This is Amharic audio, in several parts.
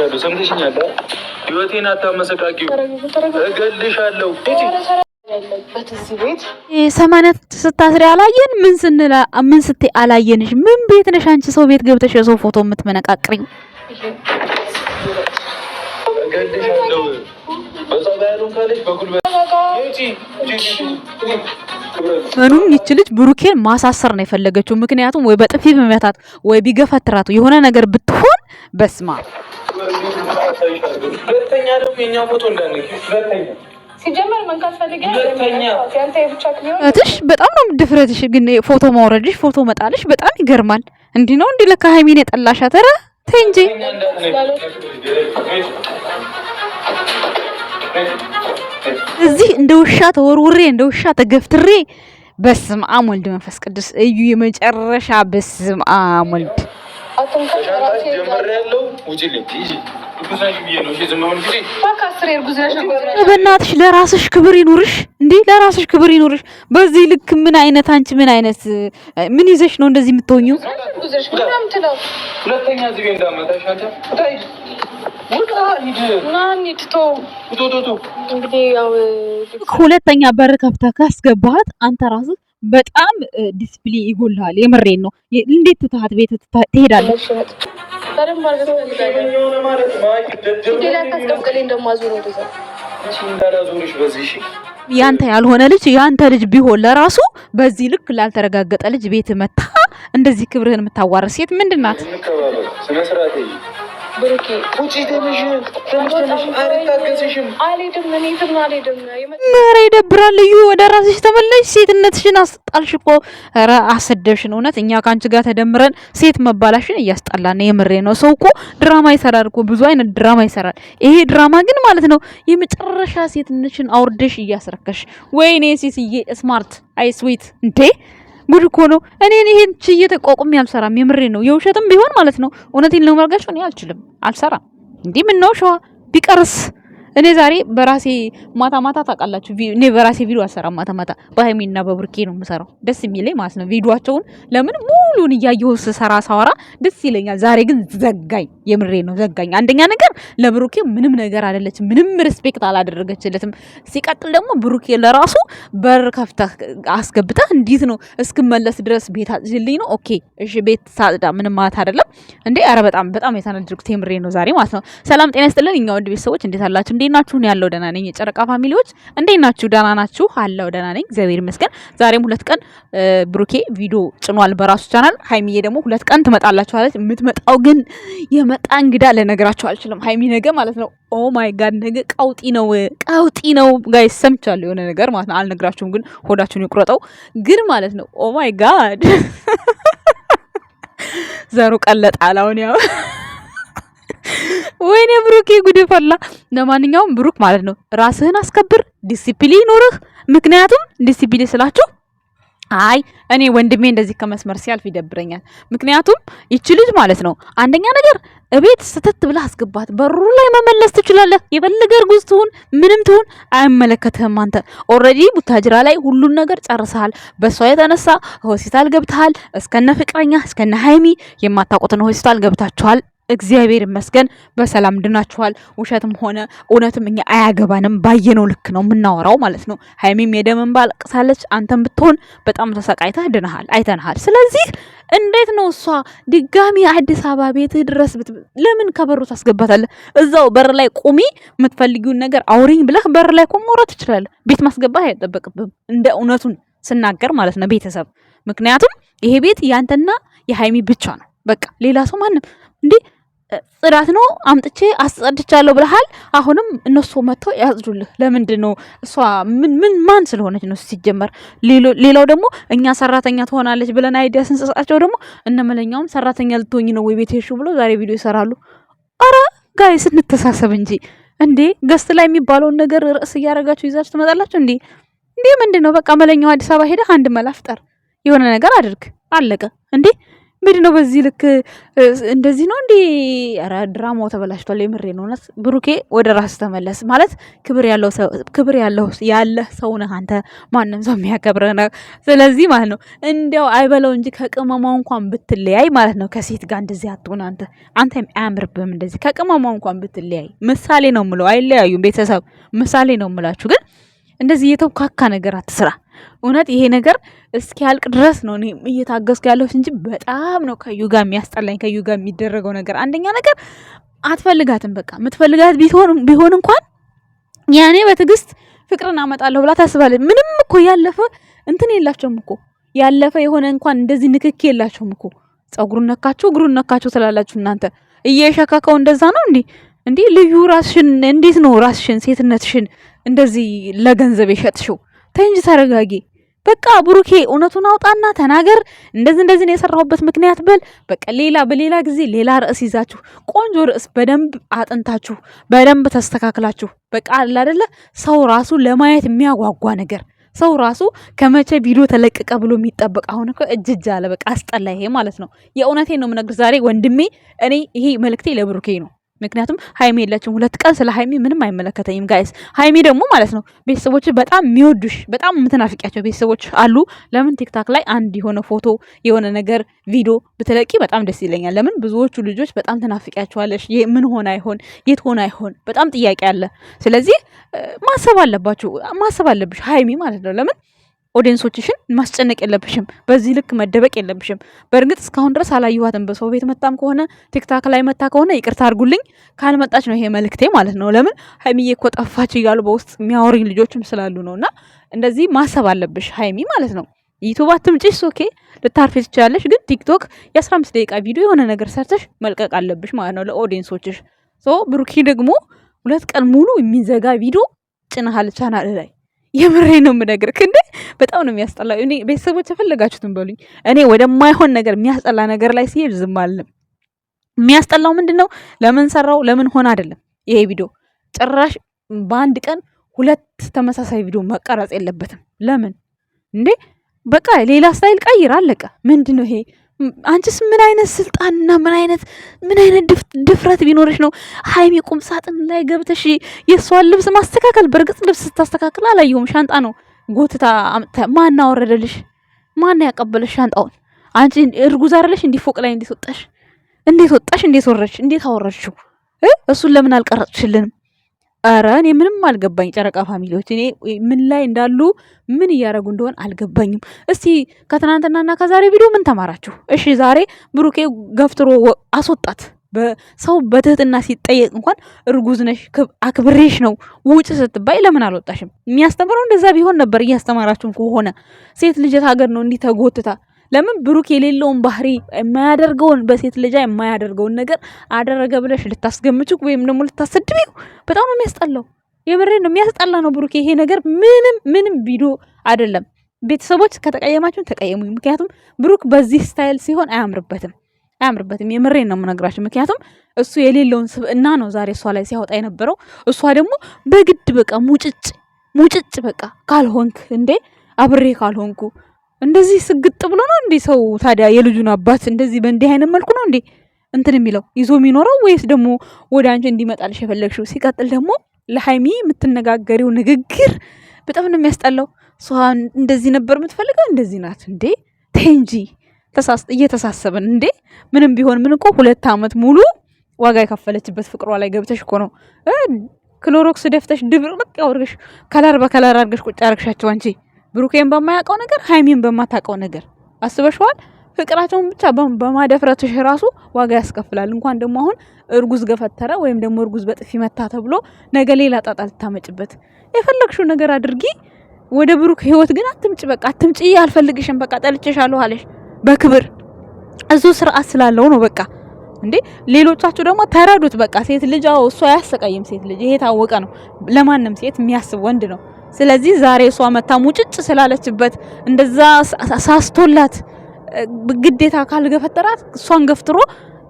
እገልሻለሁ። ሰምተሽኛል? ህይወቴን አታመሰቃቂው። እገልሻለሁ። ያለበት እዚህ ቤት ሰማንያት ስታስሪ አላየን? ምን ስትይ አላየንሽ? ምን ቤት ነሽ አንቺ? ሰው ቤት ገብተሽ የሰው ፎቶ የምትመነቃቅሪው? እገልሻለሁ። በጸባያሉን ካለሽ በጉልበት ምኑም ይች ልጅ ብሩኬን ማሳሰር ነው የፈለገችው። ምክንያቱም ወይ በጥፊ በመታት ወይ ቢገፈትራት የሆነ ነገር ብትሆን በስማ ሁለተኛ ደግሞ የኛ ፎቶ እንዳነኪ ሁለተኛ ሲጀመር መንካት ፈልገህ ያንተ የብቻ ክሊዮ እትሽ በጣም ነው ድፍረትሽ። ግን ፎቶ ማውረድሽ ፎቶ መጣልሽ በጣም ይገርማል። እንዲህ ነው እንዲህ ለካ ሃይሚን የጠላሻት። ኧረ ተይ እንጂ እዚህ እንደ ውሻ ተወርውሬ እንደ ውሻ ተገፍትሬ በስመ አብ ወልድ መንፈስ ቅዱስ እዩ የመጨረሻ በስመ አብ ወልድ በእናትሽ ለራስሽ ክብር ይኑርሽ እንዴ! ለራስሽ ክብር ይኑርሽ። በዚህ ልክ ምን አይነት አንቺ ምን አይነት ምን ይዘሽ ነው እንደዚህ የምትሆኚው? ሁለተኛ በር ከፍተህ ካስገባሃት አንተ ራስህ በጣም ዲስፕሊን ይጎልሃል። የምሬን ነው። እንዴት ትተሃት ቤት ትሄዳለች? ያንተ ያልሆነ ልጅ ያንተ ልጅ ቢሆን ለራሱ በዚህ ልክ ላልተረጋገጠ ልጅ ቤት መታ እንደዚህ ክብርህን የምታዋርስ ሴት ምንድን ናት? ብሩኬ ውጪ ተነሽ አልታገስሽም። አልሄድም እኔ የትም አልሄድም። ኧረ ይደብራል። እዩ ወደ ራስሽ ተመለሽ። ሴትነትሽን አስጣልሽ እኮ። ኧረ አሰደብሽን። እውነት እኛ ከአንቺ ጋር ተደምረን ሴት መባላሽን እያስጣላን ነው። የምሬ ነው። ሰው እኮ ድራማ ይሰራል እኮ ብዙ አይነት ድራማ ይሰራል። ይሄ ድራማ ግን ማለት ነው የመጨረሻ ሴትነትሽን አውርደሽ እያስረከሽ። ወይኔ ሴትዬ ስማርት አይ ስዊት እንዴ! ጉድ እኮ ነው። እኔን ይሄን ችዬ ተቋቁሜ አልሰራም። የምሬ ነው። የውሸትም ቢሆን ማለት ነው እውነቴን ነው ማርጋሽ እኔ አልችልም፣ አልሰራም። እንዴ ምን ነው ሸዋ ቢቀርስ እኔ ዛሬ በራሴ ማታ ታውቃላችሁ፣ እኔ በራሴ ቪዲዮ አልሰራም። ማታ በሃይሚና በብሩኬ ነው የምሰራው። ደስ የሚለኝ ማለት ነው ቪዲዮአቸውን ለምን ሙሉን እያየሁ ሳወራ ደስ ይለኛል። ዛሬ ግን ዘጋኝ። የምሬ ነው ዘጋኝ። አንደኛ ነገር ለብሩኬ ምንም ነገር አይደለችም፣ ምንም ሪስፔክት አላደረገችለትም። ሲቀጥል ደግሞ ብሩኬ ለራሱ በር ከፍተህ አስገብተህ እንዴት ነው እስክመለስ ድረስ ቤት አጽጅልኝ ነው። ኦኬ እሺ ቤት ሳጽዳ ምንም ማለት አይደለም እንዴ። ኧረ በጣም የተናደድኩት የምሬ ነው ዛሬ ማለት ነው። ሰላም ጤና ይስጥልን እኛ ወድ ቤተሰቦች እንዴት አላችሁ? እንዴት ናችሁ? ነው ያለው ደህና ነኝ። የጨረቃ ፋሚሊዎች እንዴት ናችሁ? ደህና ናችሁ? አለው ደህና ነኝ እግዚአብሔር ይመስገን። ዛሬም 2 ቀን ብሩኬ ቪዲዮ ጭኗል በራሱ ቻናል። ሃይሚዬ ደግሞ 2 ቀን ትመጣላችሁ አለች። የምትመጣው ግን የመጣ እንግዳ ለነገራችሁ አልችልም። ሃይሚ ነገ ማለት ነው ኦ ማይ ጋድ ነገ ቀውጢ ነው ጋይስ። ሰምቻለሁ የሆነ ነገር ማለት ነው አልነግራችሁም፣ ግን ሆዳችሁን ይቁረጠው ግን ማለት ነው ኦ ማይ ጋድ ዘሩ ቀለጣል አሁን ያው ወይኔ ብሩኬ ጉድ ፈላ። ለማንኛውም ብሩክ ማለት ነው ራስህን አስከብር፣ ዲሲፕሊን ይኖርህ። ምክንያቱም ዲሲፕሊን ስላችሁ አይ እኔ ወንድሜ እንደዚህ ከመስመር ሲያልፍ ይደብረኛል። ምክንያቱም ይቺ ልጅ ማለት ነው አንደኛ ነገር እቤት ስተት ብላ አስገባት። በሩ ላይ መመለስ ትችላለህ። የፈለገ እርጉዝ ትሁን ምንም ትሁን አይመለከትህም። አንተ ኦልሬዲ ቡታጅራ ላይ ሁሉን ነገር ጨርሰሃል። በሷ የተነሳ ሆስፒታል ገብተሃል። እስከነ ፍቅረኛ እስከነ ሃይሚ የማታውቁትን ሆስፒታል ገብታችኋል። እግዚአብሔር ይመስገን በሰላም ድናችኋል። ውሸትም ሆነ እውነትም እኛ አያገባንም። ባየነው ልክ ነው የምናወራው ማለት ነው። ሃይሚም የደምን ባልቅሳለች። አንተም ብትሆን በጣም ተሰቃይተህ ድነሃል፣ አይተንሃል። ስለዚህ እንዴት ነው እሷ ድጋሚ አዲስ አበባ ቤት ድረስ ለምን ከበሩ ታስገባታለህ? እዛው በር ላይ ቁሚ፣ የምትፈልጊውን ነገር አውሪኝ ብለህ በር ላይ ቆም ማውራት ትችላለህ። ቤት ማስገባት አይጠበቅብህም፣ እንደ እውነቱን ስናገር ማለት ነው ቤተሰብ። ምክንያቱም ይሄ ቤት ያንተና የሃይሚ ብቻ ነው። በቃ ሌላ ሰው ማንም እንዴ ጽዳት ነው አምጥቼ አስጸድቻለሁ ብለሃል። አሁንም እነሱ መጥተው ያጽዱልህ። ለምንድን ነው እሷ ምን ማን ስለሆነች ነው ሲጀመር? ሌላው ደግሞ እኛ ሰራተኛ ትሆናለች ብለን አይዲያ ስንሰጣቸው ደግሞ እነመለኛውም ሰራተኛ ልትሆኝ ነው ወይ ቤት ሄሹ ብሎ ዛሬ ቪዲዮ ይሰራሉ። አረ ጋይስ እንተሳሰብ እንጂ እንዴ ገስት ላይ የሚባለውን ነገር ርዕስ እያደረጋችሁ ይዛችሁ ትመጣላችሁ እንዴ? ምንድን ነው በቃ መለኛው አዲስ አበባ ሄደህ አንድ መላ ፍጠር፣ የሆነ ነገር አድርግ፣ አለቀ እንዴ። ምንድነው በዚህ ልክ እንደዚህ ነው እንዴ? ኧረ ድራማው ተበላሽቷል። የምሬ ነው። ብሩኬ ወደ ራስ ተመለስ። ማለት ክብር ያለህ ሰው ነህ አንተ። ማንም ሰው የሚያከብርህ ነው። ስለዚህ ማለት ነው እንዲያው አይበለው እንጂ ከቅመማው እንኳን ብትለያይ ማለት ነው ከሴት ጋር እንደዚህ አትሆን። አንተ አያምርብህም እንደዚህ ከቅመማው እንኳን ብትለያይ። ምሳሌ ነው የምለው። አይለያዩም ቤተሰብ ምሳሌ ነው የምላችሁ። ግን እንደዚህ የተውካካ ነገር አትስራ። እውነት ይሄ ነገር እስኪያልቅ ድረስ ነው እኔ እየታገስኩ ያለሁት እንጂ በጣም ነው ከዩ ጋር የሚያስጠላኝ። ከዩ ጋር የሚደረገው ነገር አንደኛ ነገር አትፈልጋትም። በቃ የምትፈልጋት ቢሆን እንኳን ያኔ በትዕግስት ፍቅርን አመጣለሁ ብላ ታስባለች። ምንም እኮ ያለፈ እንትን የላቸውም እኮ ያለፈ የሆነ እንኳን እንደዚህ ንክኪ የላቸውም እኮ። ጸጉሩን ነካችሁ እግሩን ነካችሁ ትላላችሁ እናንተ። እየሸካከው እንደዛ ነው እንዴ? ልዩ ራስሽን እንዴት ነው ራስሽን ሴትነትሽን እንደዚህ ለገንዘብ የሸጥሽው? ተይ እንጂ ተረጋጊ። በቃ ብሩኬ እውነቱን አውጣና ተናገር። እንደዚህ ነው የሰራሁበት ምክንያት በል። በቃ በሌላ ጊዜ ሌላ ርዕስ ይዛችሁ ቆንጆ ርዕስ በደንብ አጥንታችሁ በደንብ ተስተካክላችሁ በቃ አለ አይደለ ሰው ራሱ ለማየት የሚያጓጓ ነገር ሰው ራሱ ከመቼ ቪዲዮ ተለቀቀ ብሎ የሚጠበቅ አሁን እኮ እጅጅ አለ። በቃ አስጠላ ይሄ ማለት ነው። የእውነቴን ነው የምነግርህ ዛሬ ወንድሜ። እኔ ይሄ መልእክቴ ለብሩኬ ነው። ምክንያቱም ሀይሚ የለችም 2 ቀን ስለ ሀይሚ ምንም አይመለከተኝም ጋይስ። ሀይሚ ደግሞ ማለት ነው ቤተሰቦች በጣም የሚወዱሽ በጣም የምትናፍቂያቸው ቤተሰቦች አሉ። ለምን ቲክታክ ላይ አንድ የሆነ ፎቶ የሆነ ነገር ቪዲዮ ብትለቂ በጣም ደስ ይለኛል። ለምን ብዙዎቹ ልጆች በጣም ትናፍቂያቸዋለሽ። ምን ሆነ አይሆን የት ሆነ አይሆን በጣም ጥያቄ አለ። ስለዚህ ማሰብ አለብሽ ሀይሚ ማለት ነው። ለምን ኦዲየንሶችሽን ማስጨነቅ የለብሽም። በዚህ ልክ መደበቅ የለብሽም። በእርግጥ እስካሁን ድረስ አላየኋትም። በሰው ቤት መጣም ከሆነ ቲክታክ ላይ መጣ ከሆነ ይቅርታ አድርጉልኝ። ካልመጣች ነው ይሄ መልእክቴ ማለት ነው። ለምን ሀይሚዬ እኮ ጠፋች እያሉ በውስጥ የሚያወሩኝ ልጆችም ስላሉ ነውና እንደዚህ ማሰብ አለብሽ ሀይሚ ማለት ነው። ዩቲዩብ አትምጪስ ኦኬ ልታርፊ ትችላለሽ። ግን ቲክቶክ የ15 ደቂቃ ቪዲዮ የሆነ ነገር ሰርተሽ መልቀቅ አለብሽ ማለት ነው ለኦዲየንሶችሽ። ብሩኬ ደግሞ 2 ቀን ሙሉ የሚዘጋ ቪዲዮ ጭነሃል ቻናል ላይ። የምሬ ነው የምነግርህ እንዴ በጣም ነው የሚያስጠላው። እኔ ቤተሰቦች የፈለጋችሁትን በሉኝ። እኔ ወደማይሆን ነገር የሚያስጠላ ነገር ላይ ሲሄድ ዝም አልልም። የሚያስጠላው ምንድነው? ለምን ሰራው ለምን ሆነ አይደለም። ይሄ ቪዲዮ ጭራሽ በአንድ ቀን 2 ተመሳሳይ ቪዲዮ መቀረጽ የለበትም። ለምን እንዴ? በቃ ሌላ ስታይል ቀይር አለቀ። ምንድነው ይሄ? አንቺስ ምን አይነት ስልጣንና ምን አይነት ድፍረት ቢኖርሽ ነው ሀይሚ ቁም ሳጥን ላይ ገብተሽ የሷን ልብስ ማስተካከል? በእርግጥ ልብስ ስታስተካክል አላየሁም። ሻንጣ ነው ጎትታ ማን አወረደልሽ? ማን ያቀበለሽ ሻንጣውን? አንቺ እርጉዝ አይደለሽ? እንዲፎቅ ላይ እንዴት ወጣሽ? እንዴት ወረድሽ? እንዴት አወረድሽው? እሱን ለምን አልቀረጽሽልንም? ኧረ እኔ ምንም አልገባኝ። ጨረቃ ፋሚሊዎች እኔ ምን ላይ እንዳሉ ምን እያደረጉ እንደሆነ አልገባኝም። እስቲ ከትናንትናና ከዛሬ ቪዲዮ ምን ተማራችሁ? እሺ ዛሬ ብሩኬ ገፍትሮ አስወጣት። ሰው በትህትና ሲጠየቅ እንኳን እርጉዝ ነሽ አክብሬሽ ነው ውጭ ስትባይ ለምን አልወጣሽም? የሚያስተምረው እንደዛ ቢሆን ነበር። እያስተማራችሁን ከሆነ ሴት ልጅ ሀገር ነው እንዲህ ተጎትታ ለምን ብሩክ የሌለውን ባህሪ የማያደርገውን በሴት ልጅ የማያደርገውን ነገር አደረገ ብለሽ ልታስገምጪው ወይም ደግሞ ልታሰድቢው? በጣም ነው የሚያስጠላው። የምሬን ነው የሚያስጠላ ነው ብሩክ። ይሄ ነገር ምንም ቪዲዮ አይደለም። ቤተሰቦች ከተቀየማችሁን ተቀየሙኝ። ምክንያቱም ብሩክ በዚህ ስታይል ሲሆን አያምርበትም። የምሬን ነው የምነግራችሁ። ምክንያቱም እሱ የሌለውን ስብዕና ነው ዛሬ እሷ ላይ ሲያወጣ የነበረው። እሷ ደግሞ በግድ በቃ ሙጭጭ በቃ ካልሆንክ እንዴ አብሬ ካልሆንኩ እንደዚህ ስግጥ ብሎ ነው እንዴ ሰው ታዲያ የልጁን አባት እንደዚህ በእንዲህ አይነት መልኩ ነው እንዴ እንትን የሚለው ይዞ የሚኖረው? ወይስ ደግሞ ወደ አንቺ እንዲመጣልሽ የፈለግሽው? ሲቀጥል ደግሞ ለሀይሚ የምትነጋገሪው ንግግር በጣም ነው የሚያስጠላው። እሷ እንደዚህ ነበር የምትፈልገው፣ እንደዚህ ናት እንዴ? ተይ እንጂ እየተሳሰብን እንዴ። ምንም ቢሆን ምን እኮ 2 ዓመት ሙሉ ዋጋ የከፈለችበት ፍቅሯ ላይ ገብተሽ እኮ ነው ክሎሮክስ ደፍተሽ ድብርቅ ያወርገሽ ከለር በከለር አድርገሽ ቁጭ አርግሻቸው አንቺ ብሩኬን በማያውቀው ነገር ሀይሚን በማታውቀው ነገር አስበሽዋል። ፍቅራቸውን ብቻ በማደፍረትሽ ራሱ ዋጋ ያስከፍላል። እንኳን ደግሞ አሁን እርጉዝ ገፈተረ ወይም ደግሞ እርጉዝ በጥፊ መታ ተብሎ ነገ ሌላ ጣጣ ልታመጭበት። የፈለግሽው ነገር አድርጊ፣ ወደ ብሩክ ህይወት ግን አትምጪ። በቃ አትምጪ፣ አልፈልግሽም፣ በቃ ጠልቼሻለሁ አለሽ በክብር እዙ ስርዓት ስላለው ነው። በቃ እንዴ ሌሎቻችሁ ደግሞ ተረዱት። በቃ ሴት ልጅ እሷ አያሰቃይም። ሴት ልጅ ይሄ ታወቀ ነው። ለማንም ሴት የሚያስብ ወንድ ነው። ስለዚህ ዛሬ እሷ መታ ሙጭጭ ስላለችበት እንደዛ ሳስቶላት ግዴታ ካልገፈተራት እሷን ገፍትሮ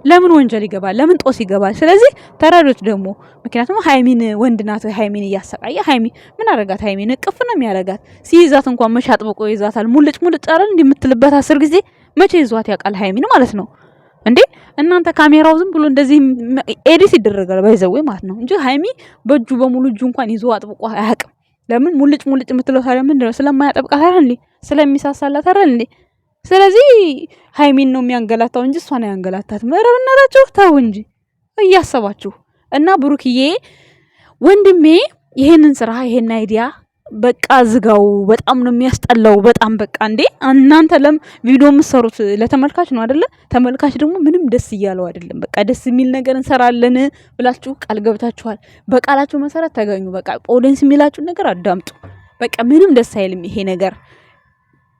ለምን ወንጀል ይገባል? ለምን ጦስ ይገባል? ስለዚህ ተረዱት ደግሞ። ምክንያቱም ሀይሚን ወንድናት ሀይሚን እያሰቃየ ሀይሚ ምን አረጋት? ሀይሚን እቅፍ ነው የሚያረጋት። ሲይዛት እንኳን መሻጥብቆ ይዛታል። ሙልጭ አይደል እንዲምትልበት 10 ጊዜ መቼ ይዟት ያውቃል ሃይሚን ማለት ነው እንዴ? እናንተ ካሜራው ዝም ብሎ እንደዚህ ኤዲት ይደረጋል ባይዘው ማለት ነው እንጂ ሃይሚ በእጁ በሙሉ እጁ እንኳን ይዞ አጥብቆ አያውቅም። ለምን ሙልጭ የምትለው ታዲያ ምንድነው? ስለማያጠብቃት አይደል እንዴ? ስለሚሳሳላት አይደል እንዴ? ስለዚህ ሃይሚን ነው የሚያንገላታው እንጂ እሷን አያንገላታት። መረብነታችሁ ተው እንጂ እያሰባችሁ እና ብሩክዬ ወንድሜ ይሄንን ስራ ይሄን አይዲያ በቃ ዝጋው። በጣም ነው የሚያስጠላው። በጣም በቃ እንዴ እናንተ ቪዲዮ የምትሰሩት ለተመልካች ነው አይደለ? ተመልካች ደግሞ ምንም ደስ እያለው አይደለም። በቃ ደስ የሚል ነገር እንሰራለን ብላችሁ ቃል ገብታችኋል። በቃላችሁ መሰረት ተገኙ። በቃ ኦዲየንስ የሚላችሁ ነገር አዳምጡ። በቃ ምንም ደስ አይልም ይሄ ነገር።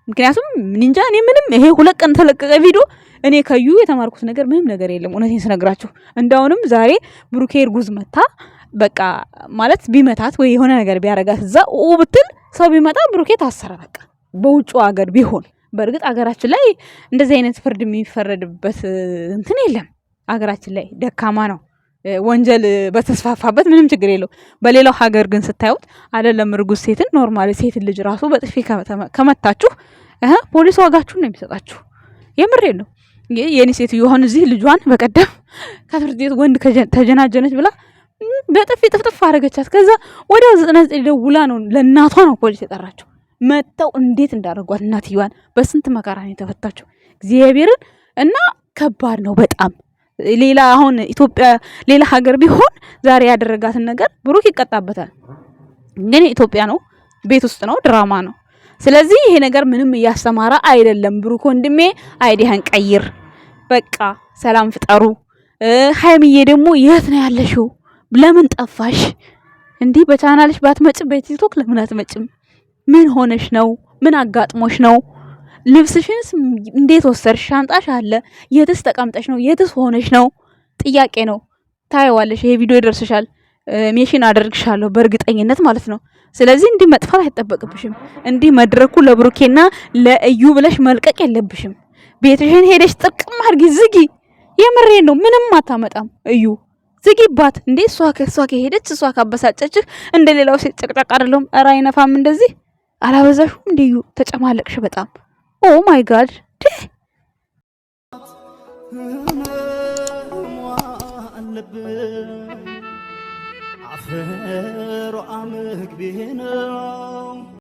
ምክንያቱም እንጃ እኔ ምንም ይሄ 2 ቀን ተለቀቀ ቪዲዮ እኔ ከዩ የተማርኩት ነገር ምንም ነገር የለም። እውነቴን ስነግራችሁ እንዳውንም ዛሬ ብሩኬ እርጉዝ መታ በቃ ማለት ቢመታት ወይ የሆነ ነገር ቢያረጋት እዛ ብትል ሰው ቢመጣ ብሩኬ ታሰረ በቃ በውጭ ሀገር ቢሆን። በእርግጥ ሀገራችን ላይ እንደዚህ አይነት ፍርድ የሚፈረድበት እንትን የለም። ሀገራችን ላይ ደካማ ነው። ወንጀል በተስፋፋበት ምንም ችግር የለው። በሌላው ሀገር ግን ስታዩት አይደለም እርጉዝ ሴትን ኖርማል ሴትን ልጅ ራሱ በጥፊ ከመታችሁ ፖሊስ ዋጋችሁን ነው የሚሰጣችሁ። የምሬን ነው። የኔ ሴትዮ አሁን እዚህ ልጇን በቀደም ከትምህርት ቤት ወንድ ተጀናጀነች ብላ በጥፊ ጥፍጥፍ አደረገቻት። ከዛ ወዲያው 99 ደውላ ነው ለእናቷ ነው ፖሊስ የጠራችው። መተው እንዴት እንዳደረጓት እናትየዋን በስንት መከራ ነው የተፈታችው እግዚአብሔርን። እና ከባድ ነው በጣም። ሌላ አሁን ኢትዮጵያ ሌላ ሀገር ቢሆን ዛሬ ያደረጋትን ነገር ብሩክ ይቀጣበታል። ግን ኢትዮጵያ ነው፣ ቤት ውስጥ ነው፣ ድራማ ነው። ስለዚህ ይሄ ነገር ምንም እያስተማረ አይደለም። ብሩክ ወንድሜ አይዲያን ቀይር፣ በቃ ሰላም ፍጠሩ። ሃይሚዬ ደግሞ የት ነው ያለሽው? ለምን ጠፋሽ? እንዲህ በቻናልሽ ባትመጭም በቲክቶክ ለምን አትመጭም? ምን ሆነሽ ነው? ምን አጋጥሞሽ ነው? ልብስሽንስ እንዴት ወሰርሽ? ሻንጣሽ አለ፣ የትስ ተቀምጠሽ ነው? የትስ ሆነሽ ነው? ጥያቄ ነው። ታይዋለሽ፣ ይሄ ቪዲዮ ይደርስሻል፣ ሜሽን አደርግሻለሁ በእርግጠኝነት ማለት ነው። ስለዚህ እንዲህ መጥፋት አይጠበቅብሽም። እንዲህ መድረኩ ለብሩኬና ለእዩ ብለሽ መልቀቅ የለብሽም። ቤትሽን ሄደሽ ጥርቅም አድርጊ፣ ዝጊ። የምሬን ነው። ምንም አታመጣም እዩ፣ ዝጊባት። እንዴ እሷ ከሄደች እሷ ካበሳጨችህ እንደሌላው ሴት ጨቅጨቅ አይደለም። ኧረ አይነፋም። እንደዚህ አላበዛሽም? እንዴዩ ተጨማለቅሽ በጣም ኦ ማይ ጋድ አፈሮ አመግቤ ነው